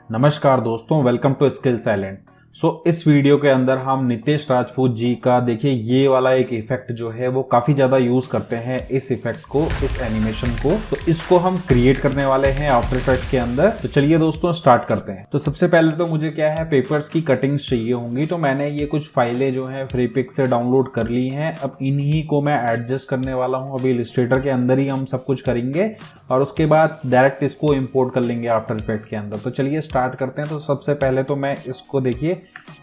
नमस्कार दोस्तों, welcome to skills island. इस वीडियो के अंदर हम नितेश राजपूत जी का देखिए ये वाला एक इफेक्ट जो है वो काफी ज्यादा यूज करते हैं। इस इफेक्ट को, इस एनिमेशन को, तो इसको हम क्रिएट करने वाले हैं आफ्टर इफेक्ट के अंदर। तो चलिए दोस्तों स्टार्ट करते हैं। तो सबसे पहले तो मुझे क्या है, पेपर्स की कटिंग्स चाहिए होंगी। तो मैंने ये कुछ फाइलें जो है फ्रीपिक से डाउनलोड कर ली हैं। अब इन्हीं को मैं एडजस्ट करने वाला हूँ। अभी इलस्ट्रेटर के अंदर ही हम सब कुछ करेंगे और उसके बाद डायरेक्ट इसको इंपोर्ट कर लेंगे आफ्टर इफेक्ट के अंदर। तो चलिए स्टार्ट करते हैं। तो सबसे पहले तो मैं इसको देखिए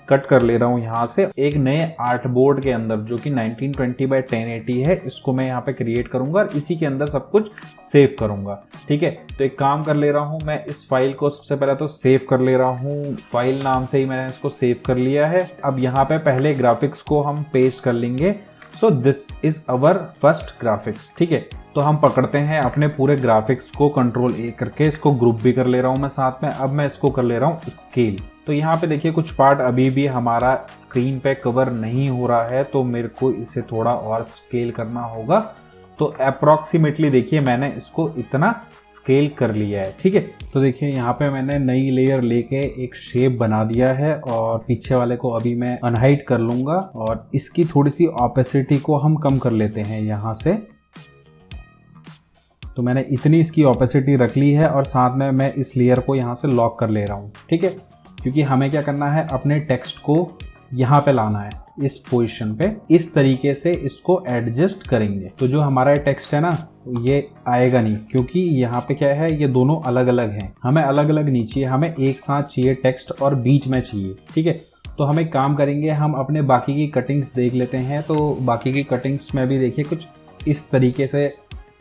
कट कर ले रहा हूं यहां से एक नए आर्ट बोर्ड के अंदर, जो कि 1920 by 1080 है। इसको मैं यहां पे क्रिएट करूंगा और इसी के अंदर सब कुछ सेव करूंगा। ठीक है, तो एक काम कर ले रहा हूं, मैं इस फाइल को सबसे पहले तो सेव कर ले रहा हूं। फाइल नाम से ही मैंने इसको सेव कर लिया है। अब यहाँ पे पहले ग्राफिक्स को हम पेस्ट कर लेंगे। सो this is our first graphics. ठीक है, तो हम पकड़ते हैं अपने पूरे ग्राफिक्स को, कंट्रोल ए करके इसको ग्रुप भी कर ले रहा हूं मैं साथ में। अब मैं इसको कर ले रहा हूं स्केल। तो यहाँ पे देखिए कुछ पार्ट अभी भी हमारा स्क्रीन पे कवर नहीं हो रहा है, तो मेरे को इसे थोड़ा और स्केल करना होगा। तो अप्रोक्सीमेटली देखिए मैंने इसको इतना स्केल कर लिया है। ठीक है, तो देखिए यहाँ पे मैंने नई लेयर लेके एक शेप बना दिया है और पीछे वाले को अभी मैं अनहाइड कर लूंगा और इसकी थोड़ी सी ऑपेसिटी को हम कम कर लेते हैं यहाँ से। तो मैंने इतनी इसकी ऑपेसिटी रख ली है और साथ में मैं इस लेयर को यहाँ से लॉक कर ले रहा हूँ। ठीक है, क्योंकि हमें क्या करना है, अपने टेक्स्ट को यहाँ पे लाना है, इस पोजीशन पे। इस तरीके से इसको एडजस्ट करेंगे तो जो हमारा टेक्स्ट है ना, ये आएगा नहीं, क्योंकि यहाँ पे क्या है, ये दोनों अलग अलग हैं। हमें अलग अलग नहीं चाहिए, हमें एक साथ चाहिए टेक्स्ट और बीच में चाहिए। ठीक है, तो हम एक काम करेंगे, हम अपने बाकी की कटिंग्स देख लेते हैं। तो बाकी की कटिंग्स में भी देखिए कुछ इस तरीके से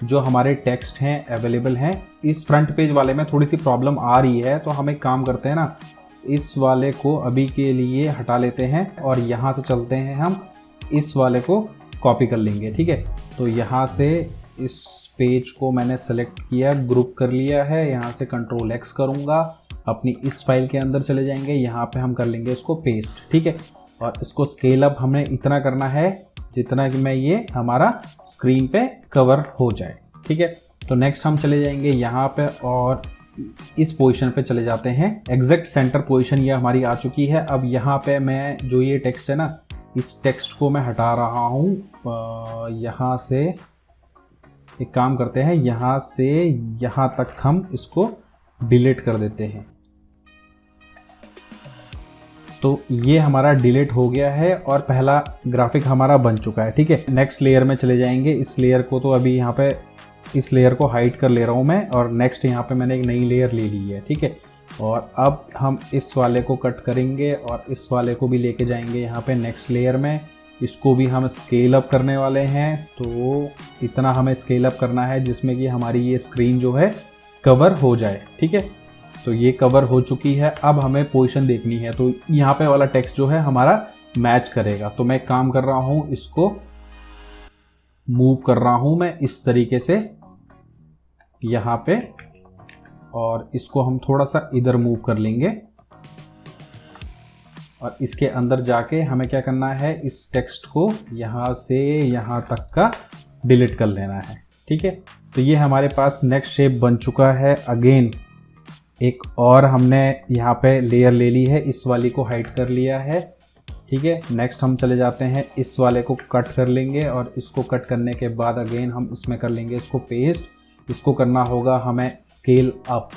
जो हमारे टेक्स्ट हैं अवेलेबल हैं। इस फ्रंट पेज वाले में थोड़ी सी प्रॉब्लम आ रही है, तो हम एक काम करते हैं ना, इस वाले को अभी के लिए हटा लेते हैं और यहाँ से चलते हैं, हम इस वाले को कॉपी कर लेंगे। ठीक है, तो यहाँ से इस पेज को मैंने सेलेक्ट किया, ग्रुप कर लिया है। यहाँ से कंट्रोल एक्स करूँगा, अपनी इस फाइल के अंदर चले जाएंगे, यहाँ पे हम कर लेंगे इसको पेस्ट। ठीक है, और इसको स्केल अप हमें इतना करना है जितना कि मैं ये हमारा स्क्रीन पे कवर हो जाए। ठीक है, तो नेक्स्ट हम चले जाएंगे यहाँ पे और इस पोजीशन पे चले जाते हैं। एग्जैक्ट सेंटर पोजीशन ये हमारी आ चुकी है। अब यहाँ पे मैं जो ये टेक्स्ट है ना, इस टेक्स्ट को मैं हटा रहा हूँ। यहाँ से एक काम करते हैं, यहाँ से यहाँ तक हम इसको डिलीट कर देते हैं। तो ये हमारा डिलीट हो गया है और पहला ग्राफिक हमारा बन चुका है। ठीक है, नेक्स्ट लेयर में चले जाएंगे। इस लेयर को तो अभी यहाँ पे इस लेयर को हाइड कर ले रहा हूँ मैं और नेक्स्ट यहाँ पे मैंने एक नई लेयर ले ली है। ठीक है, और अब हम इस वाले को कट करेंगे और इस वाले को भी लेके जाएंगे यहाँ पे नेक्स्ट लेयर में। इसको भी हम स्केल अप करने वाले हैं। तो इतना हमें स्केल अप करना है जिसमें कि हमारी ये स्क्रीन जो है कवर हो जाए। ठीक है, तो ये कवर हो चुकी है। अब हमें पोजीशन देखनी है, तो यहाँ पे वाला टेक्स्ट जो है हमारा मैच करेगा। तो मैं काम कर रहा हूँ, इसको मूव कर रहा हूँ मैं इस तरीके से यहाँ पे, और इसको हम थोड़ा सा इधर मूव कर लेंगे और इसके अंदर जाके हमें क्या करना है, इस टेक्स्ट को यहाँ से यहाँ तक का डिलीट कर लेना है। ठीक है, तो ये हमारे पास नेक्स्ट शेप बन चुका है। अगेन एक और हमने यहाँ पे लेयर ले ली है, इस वाली को हाइड कर लिया है। ठीक है, नेक्स्ट हम चले जाते हैं, इस वाले को कट कर लेंगे और इसको कट करने के बाद अगेन हम इसमें कर लेंगे इसको पेस्ट। इसको करना होगा हमें स्केल अप।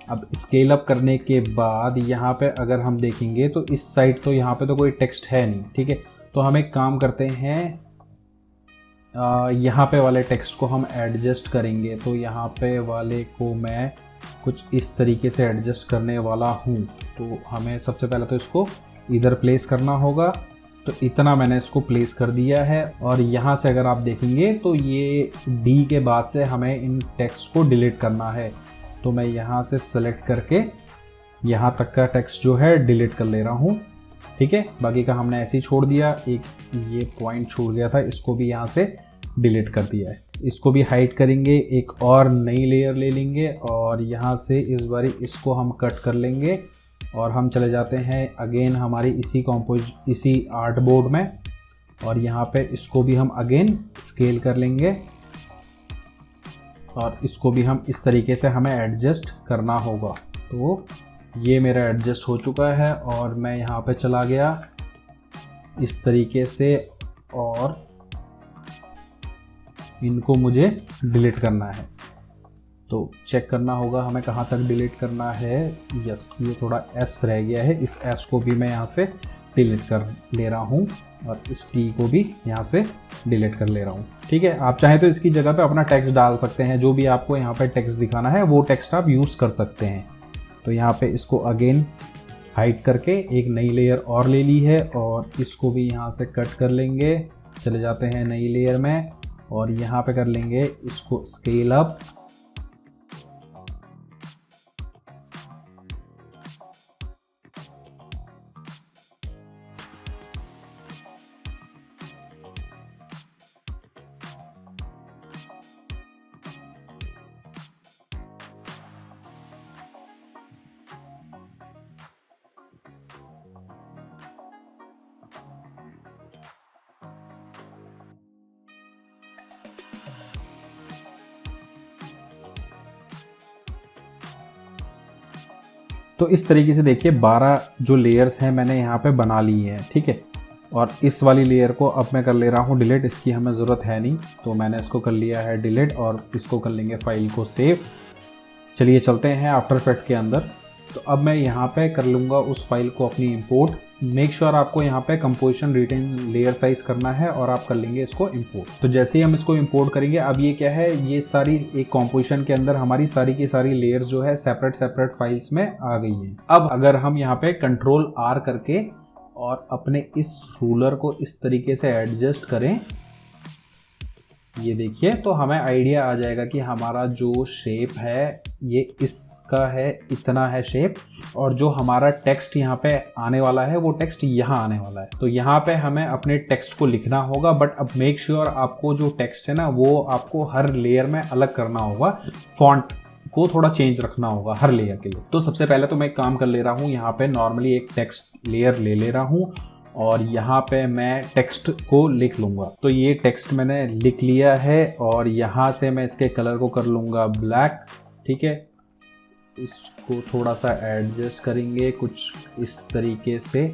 अब स्केल अप करने के बाद यहाँ पे अगर हम देखेंगे तो इस साइड तो यहाँ पे तो कोई टेक्स्ट है नहीं। ठीक है, तो हम एक काम करते हैं, यहाँ पे वाले टेक्स्ट को हम एडजस्ट करेंगे। तो यहाँ पे वाले को मैं कुछ इस तरीके से एडजस्ट करने वाला हूँ। तो हमें सबसे पहले तो इसको इधर प्लेस करना होगा। तो इतना मैंने इसको प्लेस कर दिया है और यहाँ से अगर आप देखेंगे तो ये डी के बाद से हमें इन टेक्स्ट को डिलीट करना है। तो मैं यहाँ से सेलेक्ट करके यहाँ तक का टेक्स्ट जो है डिलीट कर ले रहा हूँ। ठीक है, बाकी का हमने ऐसे ही छोड़ दिया। एक ये पॉइंट छूट गया था, इसको भी यहाँ से डिलीट कर दिया है। इसको भी हाइड करेंगे, एक और नई लेयर ले लेंगे और यहाँ से इस बार इसको हम कट कर लेंगे और हम चले जाते हैं अगेन हमारी इसी आर्ट बोर्ड में और यहाँ पे इसको भी हम अगेन स्केल कर लेंगे और इसको भी हम इस तरीके से हमें एडजस्ट करना होगा। तो ये मेरा एडजस्ट हो चुका है और मैं यहाँ पे चला गया इस तरीके से, और इनको मुझे डिलीट करना है। तो चेक करना होगा हमें कहाँ तक डिलीट करना है। यस, ये थोड़ा एस रह गया है, इस एस को भी मैं यहाँ से डिलीट कर ले रहा हूँ और इस टी को भी यहाँ से डिलीट कर ले रहा हूँ। ठीक है, आप चाहें तो इसकी जगह पे अपना टेक्स्ट डाल सकते हैं, जो भी आपको यहाँ पे टेक्स्ट दिखाना है वो टेक्स्ट आप यूज़ कर सकते हैं। तो यहाँ पे इसको अगेन हाइड करके एक नई लेयर और ले ली है और इसको भी यहाँ से कट कर लेंगे। चले जाते हैं नई लेयर में और यहाँ पे कर लेंगे इसको स्केल अप। तो इस तरीके से देखिए 12 जो लेयर्स हैं मैंने यहाँ पे बना ली हैं। ठीक है, और इस वाली लेयर को अब मैं कर ले रहा हूँ डिलीट, इसकी हमें ज़रूरत है नहीं, तो मैंने इसको कर लिया है डिलीट और इसको कर लेंगे फाइल को सेव। चलिए चलते हैं आफ्टर इफेक्ट के अंदर। तो अब मैं यहाँ पे कर लूँगा उस फाइल को अपनी इंपोर्ट। मेक श्योर आपको यहाँ पे कंपोजिशन रिटेन लेयर साइज करना है और आप कर लेंगे इसको इंपोर्ट। तो जैसे ही हम इसको इंपोर्ट करेंगे, अब ये क्या है, ये सारी एक कंपोजिशन के अंदर हमारी सारी की सारी लेयर्स जो है सेपरेट फाइल्स में आ गई हैं। अब अगर हम यहाँ पे कंट्रोल आर करके और अपने इस रूलर को इस तरीके से एडजस्ट करें, ये देखिए, तो हमें आइडिया आ जाएगा कि हमारा जो शेप है ये इसका है, इतना है शेप, और जो हमारा टेक्स्ट यहाँ पे आने वाला है वो टेक्स्ट यहाँ आने वाला है। तो यहाँ पे हमें अपने टेक्स्ट को लिखना होगा, बट अब मेक श्योर आपको जो टेक्स्ट है ना वो आपको हर लेयर में अलग करना होगा, फॉन्ट को थोड़ा चेंज रखना होगा हर लेयर के लिए। तो सबसे पहले तो मैं एक काम कर ले रहा हूँ, यहाँ पे नॉर्मली एक टेक्स्ट लेयर ले रहा हूँ और यहाँ पे मैं टेक्स्ट को लिख लूँगा। तो ये टेक्स्ट मैंने लिख लिया है और यहाँ से मैं इसके कलर को कर लूँगा ब्लैक। ठीक है, इसको थोड़ा सा एडजस्ट करेंगे कुछ इस तरीके से।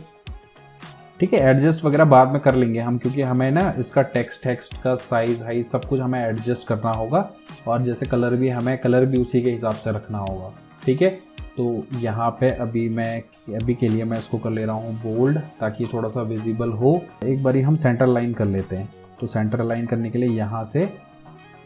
ठीक है, एडजस्ट वगैरह बाद में कर लेंगे हम, क्योंकि हमें ना इसका टेक्स्ट का साइज हाइज सब कुछ हमें एडजस्ट करना होगा, और जैसे कलर भी उसी के हिसाब से रखना होगा। ठीक है, तो यहाँ पे अभी के लिए मैं इसको कर ले रहा हूँ बोल्ड, ताकि थोड़ा सा विजिबल हो। एक बारी हम सेंटर लाइन कर लेते हैं। तो सेंटर लाइन करने के लिए यहाँ से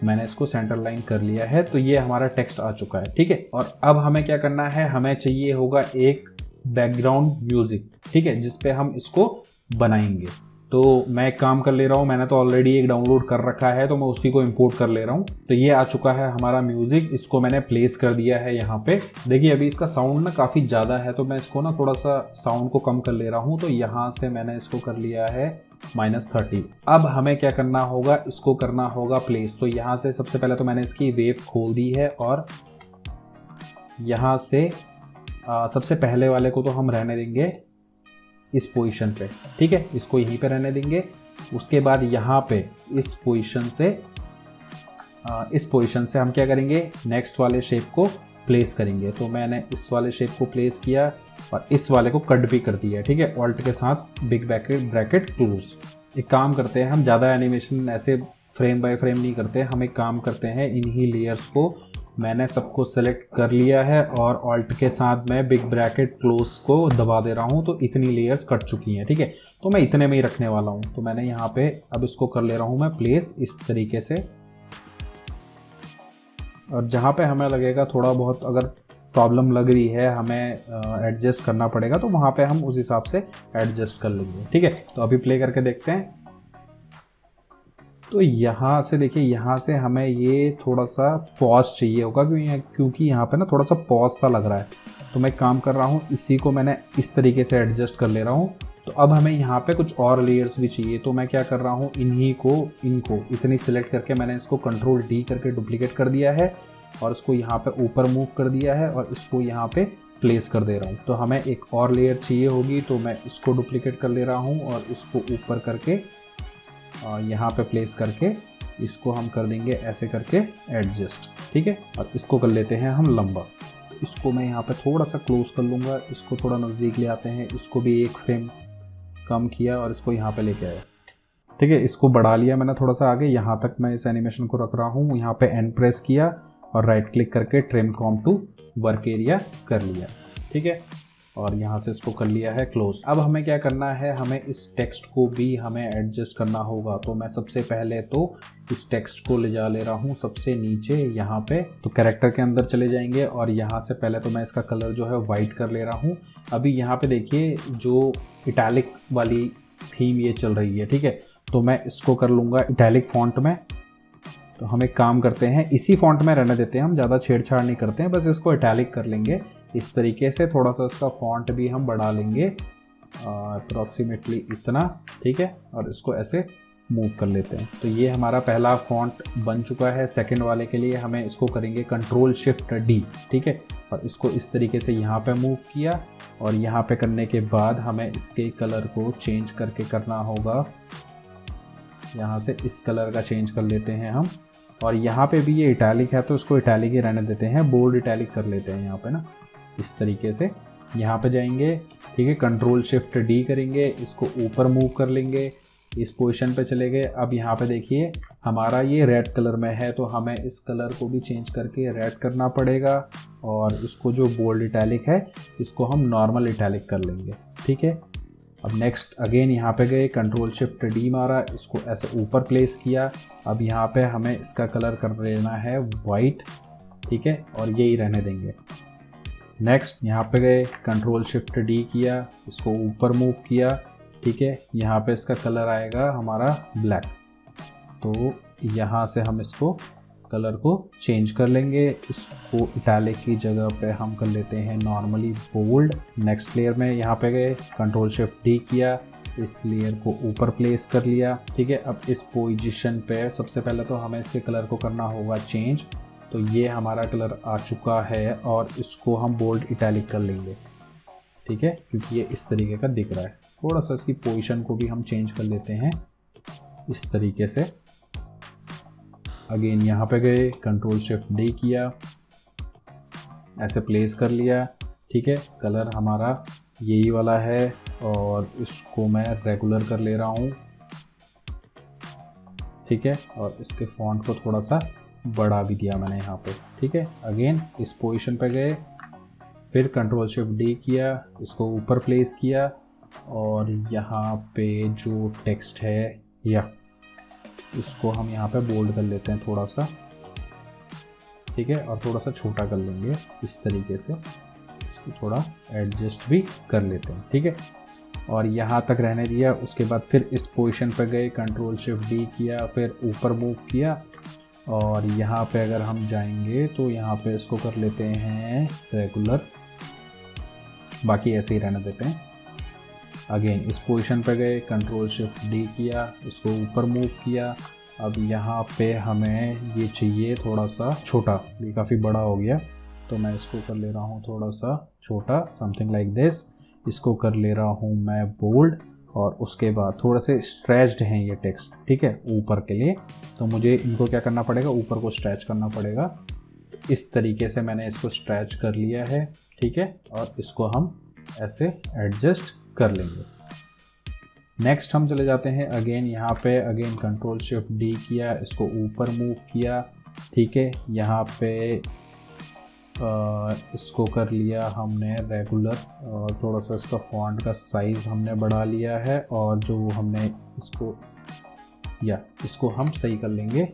मैंने इसको सेंटर लाइन कर लिया है। तो ये हमारा टेक्स्ट आ चुका है। ठीक है, और अब हमें क्या करना है, हमें चाहिए होगा एक बैकग्राउंड म्यूजिक। ठीक है, जिसपे हम इसको बनाएंगे। तो मैं एक काम कर ले रहा हूँ, मैंने तो ऑलरेडी एक डाउनलोड कर रखा है, तो मैं उसी को इंपोर्ट कर ले रहा हूँ। तो ये आ चुका है हमारा म्यूजिक, इसको मैंने प्लेस कर दिया है यहाँ पे। देखिए अभी इसका साउंड ना काफ़ी ज़्यादा है, तो मैं इसको ना थोड़ा सा साउंड को कम कर ले रहा हूँ। तो यहाँ से मैंने इसको कर लिया है -30। अब हमें क्या करना होगा, इसको करना होगा प्लेस। तो यहाँ से सबसे पहले तो मैंने इसकी वेव खोल दी है और यहाँ से सबसे पहले वाले को तो हम रहने देंगे इस पोजीशन पे। ठीक है, इसको यहीं पे रहने देंगे। उसके बाद यहाँ पे इस पोजीशन से हम क्या करेंगे, नेक्स्ट वाले शेप को प्लेस करेंगे। तो मैंने इस वाले शेप को प्लेस किया और इस वाले को कट भी कर दिया। ठीक है, ऑल्ट के साथ बिग ब्रैकेट क्लोज। एक काम करते हैं, हम ज़्यादा एनिमेशन ऐसे फ्रेम बाय फ्रेम नहीं करते, हम एक काम करते हैं, इन्हीं लेयर्स को मैंने सबको सेलेक्ट कर लिया है और ऑल्ट के साथ मैं बिग ब्रैकेट क्लोज को दबा दे रहा हूँ। तो इतनी लेयर्स कट चुकी हैं। ठीक है, तो मैं इतने में ही रखने वाला हूँ। तो मैंने यहाँ पे अब इसको कर ले रहा हूँ मैं प्लेस इस तरीके से, और जहाँ पे हमें लगेगा थोड़ा बहुत अगर प्रॉब्लम लग रही है, हमें एडजस्ट करना पड़ेगा, तो वहाँ पे हम उस हिसाब से एडजस्ट कर लेंगे। ठीक है, तो अभी प्ले करके देखते हैं। तो यहाँ से देखिए, यहाँ से हमें ये थोड़ा सा पॉज चाहिए होगा, क्योंकि यहाँ पे ना थोड़ा सा पॉज सा लग रहा है। तो मैं काम कर रहा हूँ, इसी को मैंने इस तरीके से एडजस्ट कर ले रहा हूँ। तो अब हमें यहाँ पे कुछ और लेयर्स भी चाहिए। तो मैं क्या कर रहा हूँ, इनको इतनी सिलेक्ट करके मैंने इसको कंट्रोल D करके डुप्लीकेट कर दिया है और इसको यहाँ पे ऊपर मूव कर दिया है और इसको यहाँ पे प्लेस कर दे रहा हूँ। तो हमें एक और लेयर चाहिए होगी, तो मैं इसको डुप्लीकेट कर ले रहा हूँ और इसको ऊपर करके यहाँ पे प्लेस करके इसको हम कर देंगे ऐसे करके एडजस्ट, ठीक है। और इसको कर लेते हैं हम लंबा। इसको मैं यहाँ पे थोड़ा सा क्लोज कर लूँगा, इसको थोड़ा नज़दीक ले आते हैं, इसको भी एक फ्रेम कम किया और इसको यहाँ पे लेके आया, ठीक है। इसको बढ़ा लिया मैंने थोड़ा सा आगे, यहाँ तक मैं इस एनिमेशन को रख रहा हूँ। यहाँ पे एन प्रेस किया और राइट क्लिक करके trim comp to work area कर लिया, ठीक है। और यहाँ से इसको कर लिया है क्लोज। अब हमें क्या करना है, हमें इस टेक्स्ट को भी हमें एडजस्ट करना होगा। तो मैं सबसे पहले तो इस टेक्स्ट को ले जा ले रहा हूँ सबसे नीचे यहाँ पे, तो कैरेक्टर के अंदर चले जाएंगे और यहाँ से पहले तो मैं इसका कलर जो है वाइट कर ले रहा हूँ। अभी यहाँ पे देखिए जो इटैलिक वाली थीम ये चल रही है, ठीक है। तो मैं इसको कर लूँगा इटैलिक फॉन्ट में। तो हम एक काम करते हैं, इसी फॉन्ट में रहने देते हैं, हम ज़्यादा छेड़छाड़ नहीं करते हैं, बस इसको इटैलिक कर लेंगे इस तरीके से। थोड़ा सा इसका फॉन्ट भी हम बढ़ा लेंगे अप्रॉक्सीमेटली इतना, ठीक है। और इसको ऐसे मूव कर लेते हैं। तो ये हमारा पहला फॉन्ट बन चुका है। सेकंड वाले के लिए हमें इसको करेंगे कंट्रोल शिफ्ट डी, ठीक है। और इसको इस तरीके से यहाँ पे मूव किया और यहाँ पे करने के बाद हमें इसके कलर को चेंज करके करना होगा। यहाँ से इस कलर का चेंज कर लेते हैं हम। और यहाँ पे भी ये इटैलिक है तो इसको इटैलिक ही रहने देते हैं, बोल्ड इटैलिक कर लेते हैं यहाँ पे ना, इस तरीके से। यहाँ पे जाएंगे, ठीक है, कंट्रोल शिफ्ट डी करेंगे, इसको ऊपर मूव कर लेंगे, इस पोजीशन पे चले गए। अब यहाँ पे देखिए हमारा ये रेड कलर में है तो हमें इस कलर को भी चेंज करके रेड करना पड़ेगा। और इसको जो बोल्ड इटैलिक है इसको हम नॉर्मल इटैलिक कर लेंगे, ठीक है। अब नेक्स्ट अगेन यहाँ पे गए, कंट्रोल शिफ्ट डी मारा, इसको ऐसे ऊपर प्लेस किया। अब यहाँ पे हमें इसका कलर कर लेना है वाइट, ठीक है, और यही रहने देंगे। नेक्स्ट यहाँ पे गए, कंट्रोल शिफ्ट डी किया, इसको ऊपर मूव किया, ठीक है। यहाँ पे इसका कलर आएगा हमारा ब्लैक। तो यहाँ से हम इसको कलर को चेंज कर लेंगे। इसको इटैलिक की जगह पे हम कर लेते हैं नॉर्मली बोल्ड। नेक्स्ट लेयर में यहाँ पे गए, कंट्रोल शिफ्ट डी किया, इस लेयर को ऊपर प्लेस कर लिया, ठीक है। अब इस पोजीशन पे सबसे पहले तो हमें इसके कलर को करना होगा चेंज। तो ये हमारा कलर आ चुका है और इसको हम बोल्ड इटैलिक कर लेंगे, ठीक है, क्योंकि ये इस तरीके का दिख रहा है। थोड़ा सा इसकी पोजीशन को भी हम चेंज कर लेते हैं इस तरीके से। अगेन यहाँ पे गए, कंट्रोल शिफ्ट डी किया, ऐसे प्लेस कर लिया, ठीक है। कलर हमारा यही वाला है और इसको मैं रेगुलर कर ले रहा हूँ, ठीक है। और इसके फॉन्ट को थोड़ा सा बढ़ा भी दिया मैंने यहाँ पे, ठीक है। अगेन इस पोजीशन पे गए, फिर कंट्रोल शिफ्ट डी किया, इसको ऊपर प्लेस किया और यहाँ पे जो टेक्स्ट है या इसको हम यहाँ पे बोल्ड कर लेते हैं थोड़ा सा, ठीक है। और थोड़ा सा छोटा कर लेंगे इस तरीके से, इसको थोड़ा एडजस्ट भी कर लेते हैं, ठीक है। और यहाँ तक रहने दिया। उसके बाद फिर इस पोजीशन पे गए, कंट्रोल शिफ्ट डी किया, फिर ऊपर मूव किया और यहाँ पे अगर हम जाएंगे तो यहाँ पे इसको कर लेते हैं रेगुलर, बाकी ऐसे ही रहने देते हैं। अगेन इस पोजीशन पे गए, कंट्रोल शिफ्ट डी किया, इसको ऊपर मूव किया। अब यहाँ पे हमें ये चाहिए थोड़ा सा छोटा, ये काफ़ी बड़ा हो गया तो मैं इसको कर ले रहा हूँ थोड़ा सा छोटा, समथिंग लाइक दिस। इसको कर ले रहा हूँ मैं बोल्ड और उसके बाद थोड़ा से स्ट्रेच्ड हैं ये टेक्स्ट, ठीक है, ऊपर के लिए। तो मुझे इनको क्या करना पड़ेगा, ऊपर को स्ट्रेच करना पड़ेगा। इस तरीके से मैंने इसको स्ट्रेच कर लिया है, ठीक है। और इसको हम ऐसे एडजस्ट कर लेंगे। नेक्स्ट हम चले जाते हैं अगेन यहाँ पे, अगेन कंट्रोल शिफ्ट डी किया, इसको ऊपर मूव किया, ठीक है। यहाँ पे इसको कर लिया हमने रेगुलर और थोड़ा सा इसका फॉन्ट का साइज़ हमने बढ़ा लिया है और जो हमने इसको हम सही कर लेंगे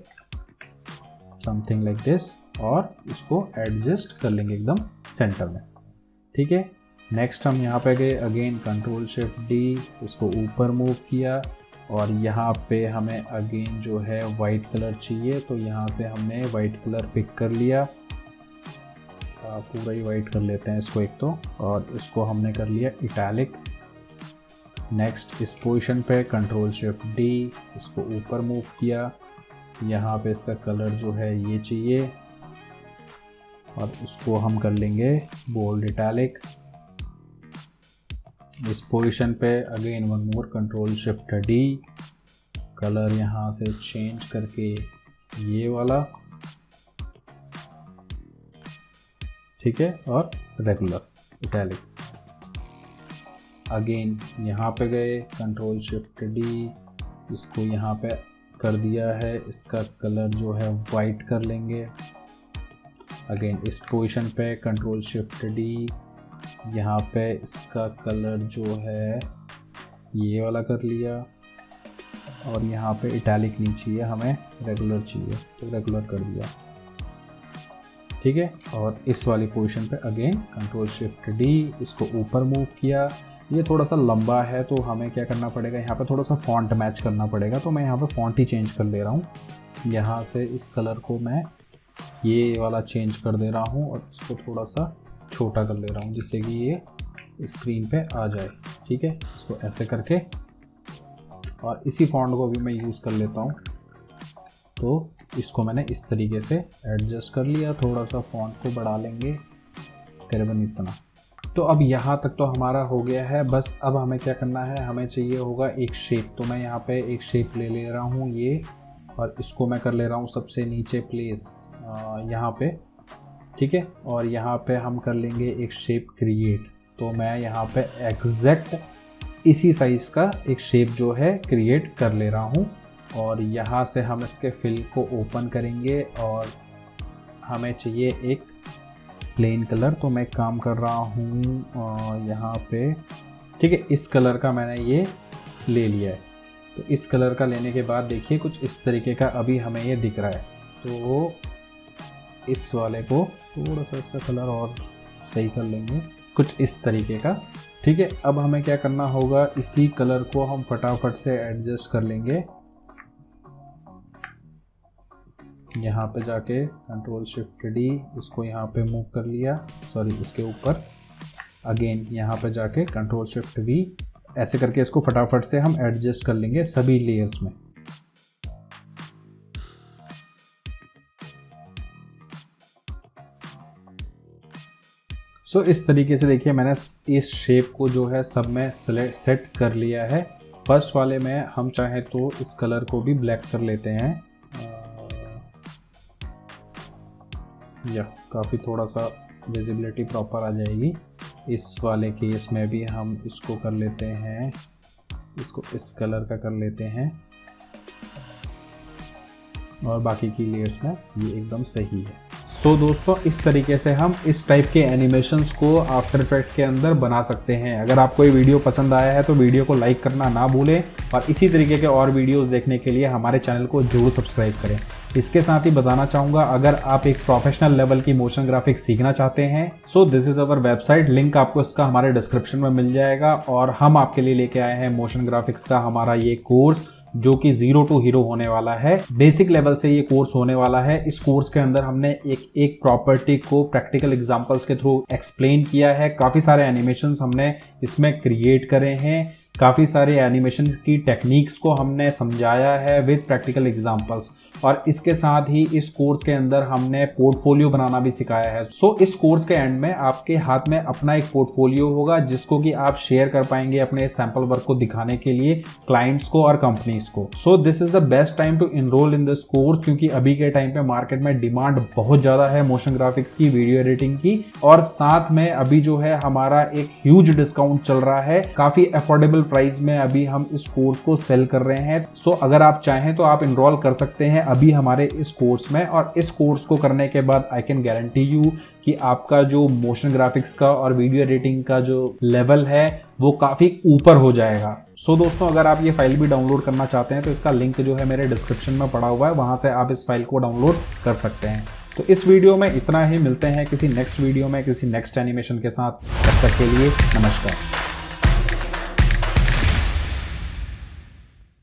समथिंग लाइक दिस और इसको एडजस्ट कर लेंगे एकदम सेंटर में, ठीक है। नेक्स्ट हम यहाँ पे गए, अगेन कंट्रोल शिफ्ट डी, उसको ऊपर मूव किया और यहाँ पे हमें अगेन जो है वाइट कलर चाहिए तो यहाँ से हमने वाइट कलर पिक कर लिया। पूरा ही वाइट कर लेते हैं इसको एक तो, और इसको हमने कर लिया इटैलिक। नेक्स्ट इस पोजीशन पे कंट्रोल शिफ्ट डी, इसको ऊपर मूव किया, यहाँ पे इसका कलर जो है ये चाहिए और इसको हम कर लेंगे बोल्ड इटैलिक। इस पोजीशन पे again one more control shift D, colour यहाँ से चेंज करके ये वाला, ठीक है, और रेगुलर इटैलिक। अगेन यहाँ पे गए, कंट्रोल शिफ्ट डी, इसको यहाँ पे कर दिया है, इसका कलर जो है वाइट कर लेंगे। अगेन इस पोजीशन पे कंट्रोल शिफ्ट डी, यहाँ पे इसका कलर जो है ये वाला कर लिया, और यहाँ पे इटैलिक नहीं चाहिए हमें, रेगुलर चाहिए, तो रेगुलर कर दिया, ठीक है। और इस वाली पोजीशन पे अगेन कंट्रोल शिफ्ट डी, इसको ऊपर मूव किया। ये थोड़ा सा लंबा है तो हमें क्या करना पड़ेगा, यहाँ पे थोड़ा सा फॉन्ट मैच करना पड़ेगा, तो मैं यहाँ पे फॉन्ट ही चेंज कर ले रहा हूँ। यहाँ से इस कलर को मैं ये वाला चेंज कर दे रहा हूँ और इसको थोड़ा सा छोटा कर ले रहा हूँ, जिससे कि ये स्क्रीन पे आ जाए, ठीक है। इसको ऐसे करके, और इसी फॉन्ट को भी मैं यूज़ कर लेता हूँ। तो इसको मैंने इस तरीके से एडजस्ट कर लिया, थोड़ा सा फॉन्ट को बढ़ा लेंगे करीबन इतना। तो अब यहाँ तक तो हमारा हो गया है। बस अब हमें क्या करना है, हमें चाहिए होगा एक शेप। तो मैं यहाँ पे एक शेप ले रहा हूँ ये, और इसको मैं कर ले रहा हूँ सबसे नीचे प्लेस यहाँ पे, ठीक है। और यहाँ पे हम कर लेंगे एक शेप क्रिएट। तो मैं यहाँ पे एग्जैक्ट इसी साइज़ का एक शेप जो है क्रिएट कर ले रहा हूँ, और यहाँ से हम इसके फिल को ओपन करेंगे, और हमें चाहिए एक प्लेन कलर। तो मैं काम कर रहा हूँ यहाँ पे, ठीक है, इस कलर का मैंने ये ले लिया है। तो इस कलर का लेने के बाद देखिए कुछ इस तरीके का अभी हमें ये दिख रहा है। तो इस वाले को थोड़ा सा इसका कलर और सही कर लेंगे, कुछ इस तरीके का, ठीक है। अब हमें क्या करना होगा, इसी कलर को हम फटाफट से एडजस्ट कर लेंगे। यहाँ पे जाके कंट्रोल शिफ्ट डी, इसको यहाँ पे मूव कर लिया, सॉरी इसके ऊपर। अगेन यहाँ पे जाके कंट्रोल शिफ्ट वी, ऐसे करके इसको फटाफट से हम एडजस्ट कर लेंगे सभी लेयर्स में। सो इस तरीके से देखिए मैंने इस शेप को जो है सब में सेट कर लिया है। फर्स्ट वाले में हम चाहे तो इस कलर को भी ब्लैक कर लेते हैं, या काफ़ी थोड़ा सा विजिबिलिटी प्रॉपर आ जाएगी। इस वाले केस में भी हम इसको कर लेते हैं, इसको इस कलर का कर लेते हैं, और बाकी की लेयर्स में ये एकदम सही है। सो दोस्तों इस तरीके से हम इस टाइप के एनिमेशंस को आफ्टर इफेक्ट के अंदर बना सकते हैं। अगर आपको ये वीडियो पसंद आया है तो वीडियो को लाइक करना ना भूलें, और इसी तरीके के और वीडियोस देखने के लिए हमारे चैनल को जरूर सब्सक्राइब करें। इसके साथ ही बताना चाहूँगा, अगर आप एक प्रोफेशनल लेवल की मोशन ग्राफिक्स सीखना चाहते हैं, सो this is our website, link आपको इसका हमारे डिस्क्रिप्शन में मिल जाएगा। और हम आपके लिए लेके आए हैं मोशन ग्राफिक्स का हमारा ये कोर्स, जो कि 0 to हीरो होने वाला है। बेसिक लेवल से ये कोर्स होने वाला है। इस कोर्स के अंदर हमने एक प्रॉपर्टी को प्रैक्टिकल एग्जांपल्स के थ्रू एक्सप्लेन किया है। काफ़ी सारे एनिमेशंस हमने इसमें क्रिएट करे हैं, काफ़ी सारे एनिमेशन की टेक्निक्स को हमने समझाया है विद प्रैक्टिकल एग्जांपल्स। और इसके साथ ही इस कोर्स के अंदर हमने पोर्टफोलियो बनाना भी सिखाया है। सो इस कोर्स के एंड में आपके हाथ में अपना एक पोर्टफोलियो होगा, जिसको कि आप शेयर कर पाएंगे अपने सैंपल वर्क को दिखाने के लिए क्लाइंट्स को और कंपनीज को। So this is the best time to enrol in this course, क्योंकि अभी के टाइम पे मार्केट में डिमांड बहुत ज्यादा है मोशन ग्राफिक्स की, वीडियो एडिटिंग की, और साथ में अभी जो है हमारा एक ह्यूज डिस्काउंट चल रहा है। काफी अफोर्डेबल प्राइस में अभी हम इस कोर्स को सेल कर रहे हैं। सो अगर आप चाहें तो आप इनरोल कर सकते हैं अभी हमारे इस कोर्स में। और इस कोर्स को करने के बाद आई कैन गारंटी यू कि आपका जो मोशन ग्राफिक्स का और वीडियो एडिटिंग का जो लेवल है वो काफी ऊपर हो जाएगा। सो दोस्तों अगर आप ये फाइल भी डाउनलोड करना चाहते हैं तो इसका लिंक जो है मेरे डिस्क्रिप्शन में पड़ा हुआ है, वहां से आप इस फाइल को डाउनलोड कर सकते हैं। तो इस वीडियो में इतना ही, मिलते हैं किसी नेक्स्ट वीडियो में किसी नेक्स्ट एनिमेशन के साथ। तब तक के लिए नमस्कार।